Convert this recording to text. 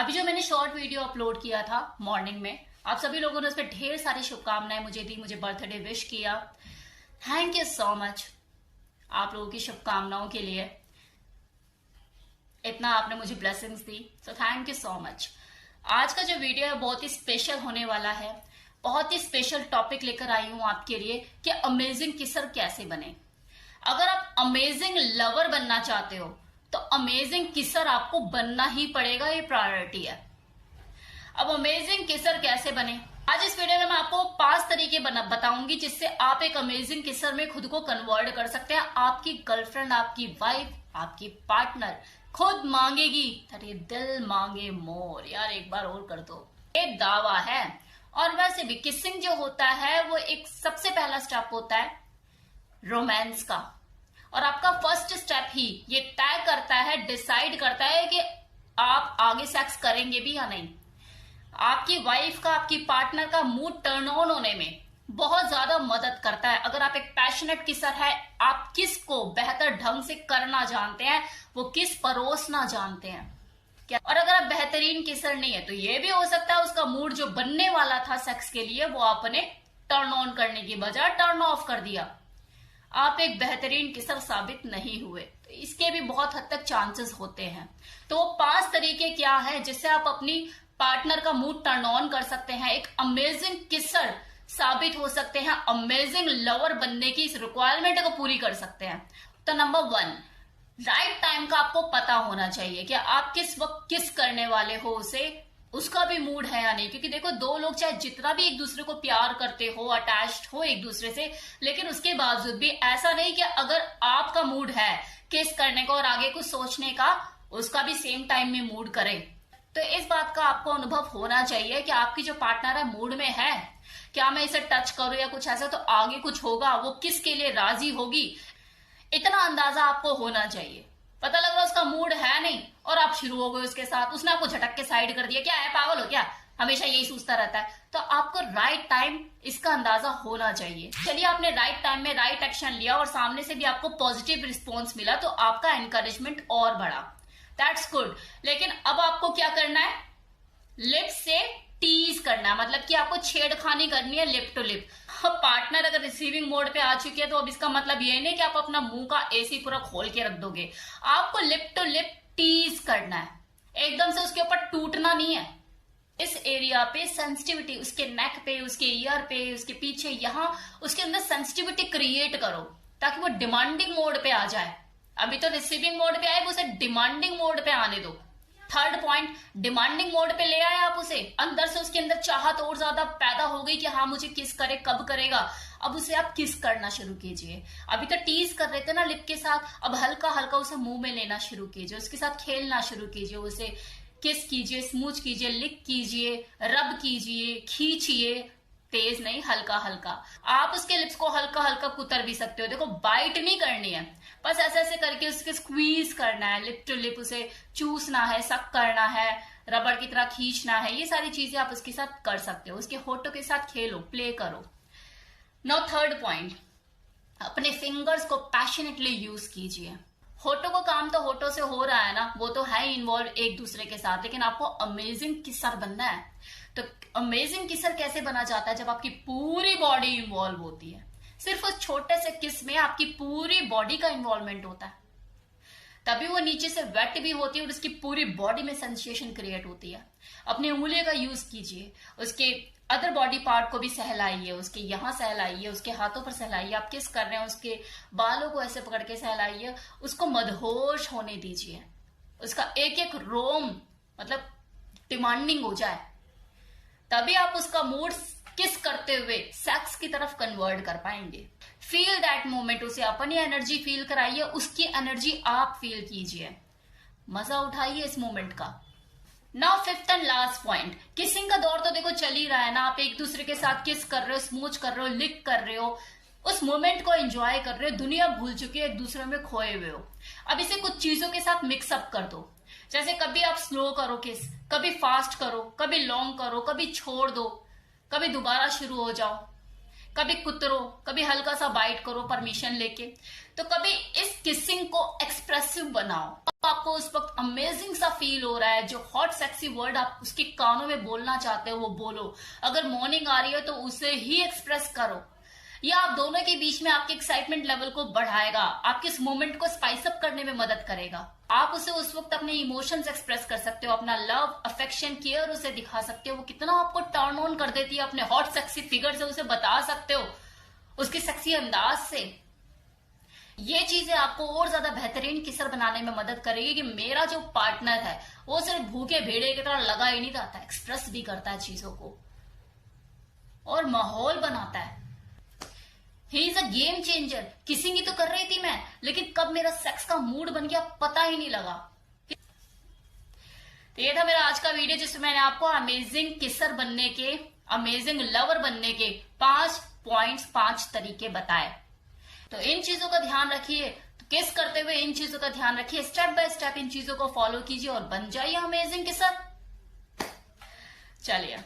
अभी जो मैंने शॉर्ट वीडियो अपलोड किया था मॉर्निंग में, आप सभी लोगों ने उस पर ढेर सारी शुभकामनाएं मुझे दी, मुझे बर्थडे विश किया। थैंक यू सो मच आप लोगों की शुभकामनाओं के लिए। इतना आपने मुझे blessings the, so thank you so much. आज का जो वीडियो है बहुत ही स्पेशल होने वाला है। बहुत ही स्पेशल टॉपिक लेकर आई हूं आपके लिए कि अमेजिंग किसर कैसे बने। अगर आप अमेजिंग लवर बनना चाहते हो तो अमेजिंग किसर आपको बनना ही पड़ेगा, ये प्रायोरिटी है। अब अमेजिंग किसर कैसे बने, आज इस वीडियो में मैं आपको 5 तरीके बताऊंगी जिससे आप एक अमेजिंग किसर में खुद को कन्वर्ट कर सकते हैं। आपकी गर्लफ्रेंड, आपकी वाइफ, आपकी पार्टनर खुद मांगेगी, ये दिल मांगे मोर, यार एक बार और कर दो, ये दावा है। और वैसे भी किसिंग जो होता है वो एक सबसे पहला स्टेप होता है रोमांस का, और आपका फर्स्ट स्टेप ही ये तय करता है, डिसाइड करता है कि आप आगे सेक्स करेंगे भी या नहीं। आपकी वाइफ का, आपकी पार्टनर का मूड टर्न ऑन होने में बहुत ज्यादा मदद करता है। अगर आप एक पैशनेट किसर है, आप किस को बेहतर ढंग से करना जानते हैं, वो किस परोसना जानते हैं क्या। और अगर आप बेहतरीन किसर नहीं है तो ये भी हो सकता है उसका मूड जो बनने वाला था सेक्स के लिए वो आपने टर्न ऑन करने की बजाय टर्न ऑफ कर दिया। आप एक बेहतरीन किसर साबित नहीं हुए, तो इसके भी बहुत हद तक चांसेस होते हैं। तो 5 तरीके क्या है जिससे आप अपनी पार्टनर का मूड टर्न ऑन कर सकते हैं, एक अमेजिंग किसर साबित हो सकते हैं, अमेजिंग लवर बनने की इस रिक्वायरमेंट को पूरी कर सकते हैं। तो नंबर 1, राइट टाइम का आपको पता होना चाहिए कि आप किस वक्त किस करने वाले हो, उसे उसका भी मूड है या नहीं। क्योंकि देखो, 2 लोग चाहे जितना भी एक दूसरे को प्यार करते हो, अटैच्ड हो एक दूसरे से, लेकिन उसके बावजूद भी ऐसा नहीं कि अगर आपका मूड है किस करने का और आगे कुछ सोचने का, उसका भी सेम टाइम में मूड करे। तो इस बात का आपको अनुभव होना चाहिए कि आपकी जो पार्टनर है मूड में है, क्या मैं इसे टच करूं या कुछ ऐसा, तो आगे कुछ होगा, वो किसके लिए राजी होगी, इतना अंदाजा आपको होना चाहिए। पता लग रहा है उसका मूड है नहीं और आप शुरू हो गए उसके साथ, उसने आपको झटक के साइड कर दिया, क्या है पागल हो क्या, हमेशा यही सोचता रहता है, तो आपको राइट टाइम इसका अंदाजा होना चाहिए। चलिए, आपने राइट टाइम में राइट एक्शन लिया और सामने से भी आपको पॉजिटिव रिस्पॉन्स मिला, तो आपका एनकरेजमेंट और बढ़ा, दैट्स गुड। लेकिन अब आपको क्या करना है, लिप्स से टीज करना है, मतलब कि आपको छेड़खानी करनी है लिप टू लिप। पार्टनर अगर रिसीविंग मोड पे आ चुकी है तो अब इसका मतलब ये नहीं कि आप अपना मुंह का एसी पूरा खोल के रख दोगे, आपको लिप टू लिप टीज करना है, एकदम से उसके ऊपर टूटना नहीं है। इस एरिया पे सेंसिटिविटी, उसके नेक पे, उसके ईयर पे, उसके पीछे, यहां उसके अंदर सेंसिटिविटी क्रिएट करो ताकि वो डिमांडिंग मोड पे आ जाए। अभी तो रिसीविंग मोड पे आए, उसे डिमांडिंग मोड पे आने दो। 3rd पॉइंट, डिमांडिंग मोड पे ले आए आप उसे, अंदर से उसके अंदर चाहत और ज्यादा पैदा हो गई कि हाँ मुझे किस करे, कब करेगा। अब उसे आप किस करना शुरू कीजिए। अभी तो टीज कर रहे थे ना लिप के साथ, अब हल्का हल्का उसे मुंह में लेना शुरू कीजिए, उसके साथ खेलना शुरू कीजिए, उसे किस कीजिए, स्मूच कीजिए, लिक कीजिए, रब कीजिए, खींचिए, तेज नहीं, हल्का हल्का। आप उसके लिप्स को हल्का हल्का कुतर भी सकते हो, देखो बाइट नहीं करनी है, बस ऐसे ऐसे करके उसके स्क्वीज करना है, लिप टू लिप उसे चूसना है, सक करना है, रबड़ की तरह खींचना है। ये सारी चीजें आप उसके साथ कर सकते हो, उसके होठों के साथ खेलो, प्ले करो। नाउ 3rd पॉइंट, अपने फिंगर्स को पैशनेटली यूज कीजिए। होठों को काम तो होठों से हो रहा है ना, वो तो है इन्वॉल्व एक दूसरे के साथ, लेकिन आपको अमेजिंग किसर बनना है। तो अमेजिंग किसर कैसे बना जाता है, जब आपकी पूरी बॉडी इन्वॉल्व होती है। सिर्फ उस छोटे से किस में आपकी पूरी बॉडी का इन्वॉल्वमेंट होता है, तभी वो नीचे से वेट भी होती है और उसकी पूरी बॉडी में सेंसेशन क्रिएट होती है। अपनी उंगलियों का यूज कीजिए, उसके अदर बॉडी पार्ट को भी सहलाइए, उसके यहां सहलाइए, उसके हाथों पर सहलाइए, आप किस कर रहे हैं उसके बालों को ऐसे पकड़ के सहलाइए, उसको मदहोश होने दीजिए, उसका एक एक रोम मतलब डिमांडिंग हो जाए, तभी आप उसका मूड किस करते हुए सेक्स की तरफ कन्वर्ट कर पाएंगे। फील दैट मोमेंट, उसे अपनी एनर्जी फील कराइए, उसकी एनर्जी आप फील कीजिए, मजा उठाइए इस मोमेंट का। Now 5th and last point, kissing का दौर तो देखो चल ही रहा है ना, आप एक दूसरे के साथ किस कर रहे हो, स्मूच कर रहे हो, लिक कर रहे हो, उस मोमेंट को एंजॉय कर रहे हो, दुनिया भूल चुकी है, एक दूसरे में खोए हुए हो। अब इसे कुछ चीजों के साथ मिक्सअप कर दो, जैसे कभी आप स्लो करो किस, कभी फास्ट करो, कभी लॉन्ग करो, कभी छोड़ दो, कभी दोबारा शुरू हो जाओ, कभी कुतरो, कभी हल्का सा बाइट करो परमिशन लेके। तो कभी इस किसिंग को एक्सप्रेसिव बनाओ, आपको उस वक्त अमेजिंग सा फील हो रहा है, जो हॉट सेक्सी वर्ड आप उसके कानों में बोलना चाहते हो वो बोलो। अगर मॉर्निंग आ रही है तो उसे ही एक्सप्रेस करो। यह आप दोनों के बीच में आपके एक्साइटमेंट लेवल को बढ़ाएगा, आपके इस मोमेंट को स्पाइस अप करने में मदद करेगा। आप उसे उस वक्त अपने इमोशंस एक्सप्रेस कर सकते हो, अपना लव, अफेक्शन, केयर उसे दिखा सकते हो। वो कितना आपको टर्न ऑन कर देती है अपने हॉट सेक्सी फिगर से उसे बता सकते हो, उसकी सेक्सी अंदाज से। ये चीजें आपको और ज्यादा बेहतरीन किसर बनाने में मदद करेगी कि मेरा जो पार्टनर है वो सिर्फ भूखे भेड़े की तरह लगा ही नहीं रहता, एक्सप्रेस भी करता है चीजों को और माहौल बनाता है। He is a game changer. Kissing ही तो कर रही थी मैं, लेकिन कब मेरा सेक्स का मूड बन गया पता ही नहीं लगा। तो ये था मेरा आज का वीडियो, जिसमें मैंने आपको अमेजिंग किसर बनने के, अमेजिंग लवर बनने के 5 पॉइंट्स, 5 तरीके बताए। तो इन चीजों का ध्यान रखिए, तो किस करते हुए इन चीजों का ध्यान रखिए, स्टेप बाय स्टेप इन चीजों को फॉलो कीजिए और बन जाइए अमेजिंग किसर। चलिए।